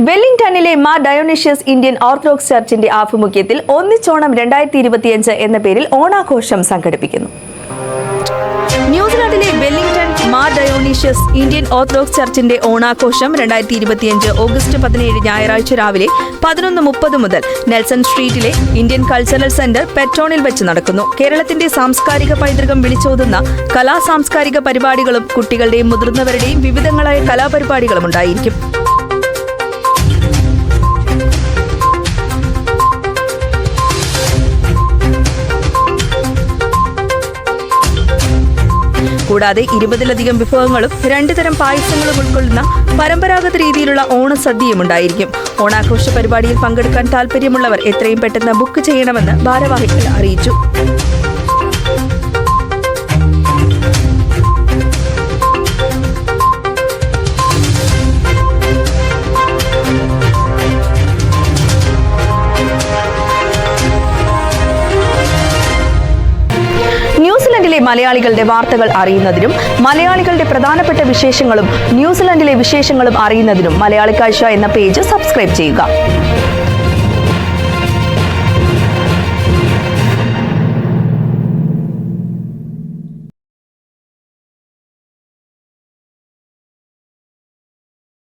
വെല്ലിംഗ്ടണിലെ Mar ഡയോണീഷ്യസ് Indian orthodox ചർച്ചിന്റെ ആഭിമുഖ്യത്തിൽ ഒന്നിച്ചോണം 2025 എന്ന പേരിൽ ഓണാഘോഷം സംഘടിപ്പിക്കുന്നു. ന്യൂസിലാൻഡിലെ വെല്ലിംഗ്ടൺ മാർ ഡയോണീഷ്യസ് ഇന്ത്യൻ ഓർത്തഡോക്സ് ചർച്ചിന്റെ ഓണാഘോഷം 2025 ഓഗസ്റ്റ് 17 ഞായറാഴ്ച രാവിലെ 11:30 മുതൽ നെൽസൺ സ്ട്രീറ്റിലെ ഇന്ത്യൻ കൾച്ചറൽ സെന്റർ പെട്രോണിൽ വെച്ച് നടക്കുന്നു. കേരളത്തിന്റെ സാംസ്കാരിക പൈതൃകം വിളിച്ചോതുന്ന സാംസ്കാരിക പരിപാടികളും കുട്ടികളുടെയും മുതിർന്നവരുടെയും വിവിധങ്ങളായ കലാപരിപാടികളും ഉണ്ടായിരിക്കും. കൂടാതെ 20ലധികം വിഭവങ്ങളും 2 തരം പായസങ്ങളും ഉൾക്കൊള്ളുന്ന പരമ്പരാഗത രീതിയിലുള്ള ഓണസദ്യയും ഉണ്ടായിരിക്കും. ഓണാഘോഷ പരിപാടിയിൽ പങ്കെടുക്കാൻ താൽപര്യമുള്ളവർ എത്രയും പെട്ടെന്ന് ബുക്ക് ചെയ്യണമെന്ന് ഭാരവാഹികൾ അറിയിച്ചു. ന്യൂസിലൻഡിലെ മലയാളികളുടെ വാർത്തകൾ അറിയുന്നതിനും മലയാളികളുടെ പ്രധാനപ്പെട്ട വിശേഷങ്ങളും ന്യൂസിലൻഡിലെ വിശേഷങ്ങളും അറിയുന്നതിനും മലയാളി കാഴ്ച എന്ന പേജ് സബ്സ്ക്രൈബ് ചെയ്യുക.